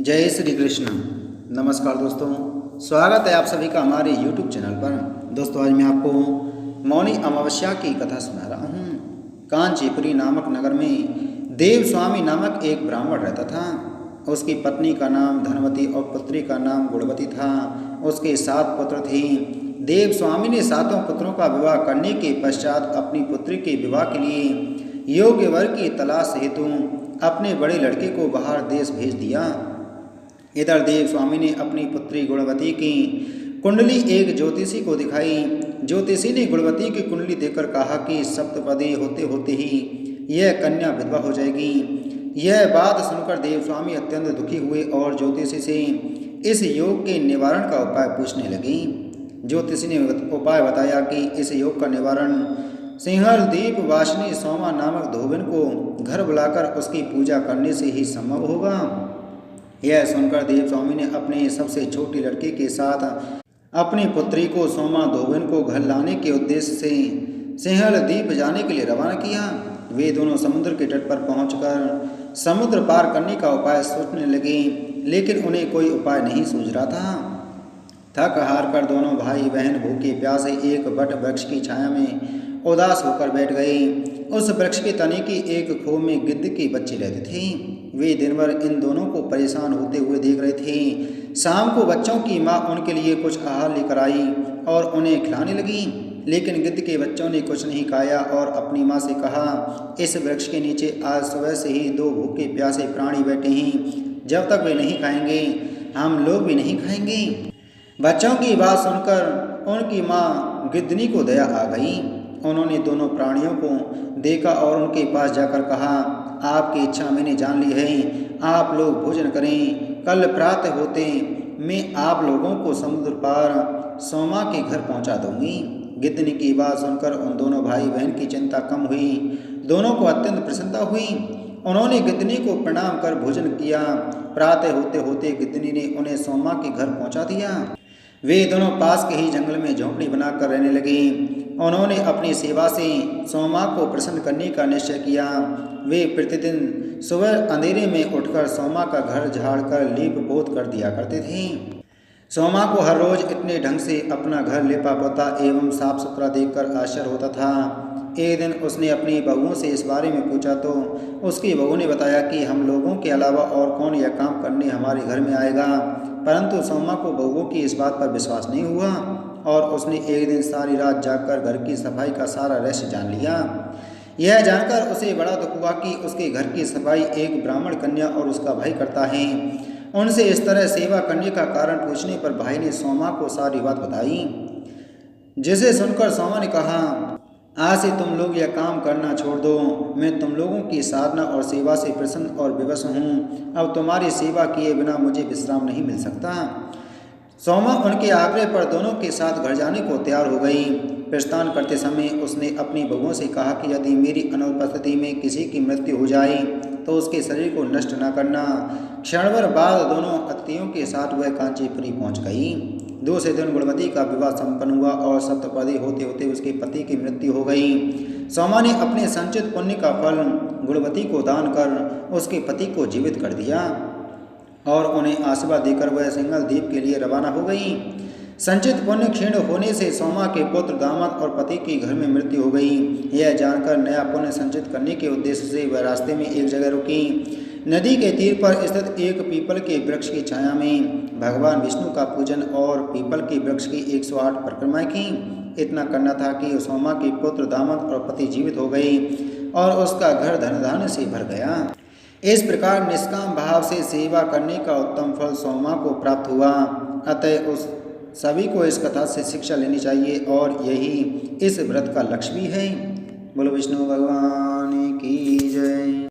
जय श्री कृष्ण। नमस्कार दोस्तों, स्वागत है आप सभी का हमारे YouTube चैनल पर। दोस्तों आज मैं आपको मौनी अमावस्या की कथा सुना रहा हूँ। कांचीपुरी नामक नगर में देव स्वामी नामक एक ब्राह्मण रहता था। उसकी पत्नी का नाम धनवती और पुत्री का नाम गुणवती था। उसके 7 पुत्र थे। देव स्वामी ने 7 पुत्रों का विवाह करने के पश्चात अपनी पुत्री के विवाह के लिए योग्य वर की तलाश हेतु अपने बड़े लड़के को बाहर देश भेज दिया। इधर देव स्वामी ने अपनी पुत्री गुणवती की कुंडली एक ज्योतिषी को दिखाई। ज्योतिषी ने गुणवती की कुंडली देखकर कहा कि सप्तपदी होते होते ही यह कन्या विधवा हो जाएगी। यह बात सुनकर देव स्वामी अत्यंत दुखी हुए और ज्योतिषी से इस योग के निवारण का उपाय पूछने लगे। ज्योतिषी ने उपाय बताया कि इस योग का निवारण सिंहलदीप वासिनी सोमा नामक धोबिन को घर बुलाकर उसकी पूजा करने से ही संभव होगा। यह सुनकर देव स्वामी ने अपने सबसे छोटी लड़के के साथ अपनी पुत्री को सोमा धोबिन को घर लाने के उद्देश्य से सिंहलदीप जाने के लिए रवाना किया। वे दोनों समुद्र के तट पर पहुंचकर समुद्र पार करने का उपाय सोचने लगे, लेकिन उन्हें कोई उपाय नहीं सूझ रहा था। थक हार कर दोनों भाई बहन भूखे प्यासे एक बट वृक्ष की छाया में उदास होकर बैठ गए। उस वृक्ष के तने की एक खो में गिद्ध के बच्चे रहते थे। वे दिन भर इन दोनों को परेशान होते हुए देख रहे थे। शाम को बच्चों की माँ उनके लिए कुछ आहार लेकर आई और उन्हें खिलाने लगी, लेकिन गिद्ध के बच्चों ने कुछ नहीं खाया और अपनी माँ से कहा, इस वृक्ष के नीचे आज सुबह से ही 2 भूखे प्यासे प्राणी बैठे हैं। जब तक वे नहीं खाएंगे हम लोग भी नहीं खाएंगे। बच्चों की बात सुनकर उनकी माँ गिद्धनी को दया आ गई। उन्होंने दोनों प्राणियों को देखा और उनके पास जाकर कहा, आपकी इच्छा मैंने जान ली है। आप लोग भोजन करें। कल प्रातः होते मैं आप लोगों को समुद्र पार सोमा के घर पहुंचा दूंगी। गिद्धनी की बात सुनकर उन दोनों भाई बहन की चिंता कम हुई। दोनों को अत्यंत प्रसन्नता हुई। उन्होंने गिद्धनी को प्रणाम कर भोजन किया। प्रातः होते होते गिद्धनी ने उन्हें सोमा के घर पहुंचा दिया। वे दोनों पास के ही जंगल में झोंपड़ी बनाकर रहने लगे। उन्होंने अपनी सेवा से सोमा को प्रसन्न करने का निश्चय किया। वे प्रतिदिन सुबह अंधेरे में उठकर सोमा का घर झाड़कर लीप पोत कर दिया करते थे। सोमा को हर रोज इतने ढंग से अपना घर लिपा पोता एवं साफ सुथरा देखकर आश्चर्य होता था। एक दिन उसने अपनी बहुओं से इस बारे में पूछा तो उसकी बहू ने बताया कि हम लोगों के अलावा और कौन यह काम करने हमारे घर में आएगा। परंतु सोमा को बहुओं की इस बात पर विश्वास नहीं हुआ और उसने एक दिन सारी रात जागकर घर की सफाई का सारा रहस्य जान लिया। यह जानकर उसे बड़ा दुख हुआ कि उसके घर की सफाई एक ब्राह्मण कन्या और उसका भाई करता है। उनसे इस तरह सेवा करने का कारण पूछने पर भाई ने सोमा को सारी बात बताई, जिसे सुनकर सोमा ने कहा, आज से तुम लोग यह काम करना छोड़ दो। मैं तुम लोगों की साधना और सेवा से प्रसन्न और विवश हूँ। अब तुम्हारी सेवा किए बिना मुझे विश्राम नहीं मिल सकता। सोमा उनके आग्रह पर दोनों के साथ घर जाने को तैयार हो गई। प्रस्थान करते समय उसने अपनी बहुओं से कहा कि यदि मेरी अनुपस्थिति में किसी की मृत्यु हो जाए तो उसके शरीर को नष्ट न करना। क्षणभर बाद दोनों अतिथियों के साथ वह कांचीपुरी पहुंच गई। दूसरे दिन गुणवती का विवाह संपन्न हुआ और सप्तपदी होते होते उसके पति की मृत्यु हो गई। सोमा ने अपने संचित पुण्य का फल गुणवती को दान कर उसके पति को जीवित कर दिया और उन्हें आशीर्वाद देकर वह सिंहलदीप के लिए रवाना हो गई। संचित पुण्य क्षीण होने से सोमा के पुत्र दामाद और पति की घर में मृत्यु हो गई। यह जानकर नया पुण्य संचित करने के उद्देश्य से वह रास्ते में एक जगह रुकी। नदी के तीर पर स्थित एक पीपल के वृक्ष की छाया में भगवान विष्णु का पूजन और पीपल के वृक्ष की 108 परिक्रमाएं की। इतना करना था कि सोमा के पुत्र दामाद और पति जीवित हो गए और उसका घर धन धान्य से भर गया। इस प्रकार निष्काम भाव से सेवा करने का उत्तम फल सोमा को प्राप्त हुआ। अतः उस सभी को इस कथा से शिक्षा लेनी चाहिए और यही इस व्रत का लक्ष्य भी है। बोलो विष्णु भगवान की जय।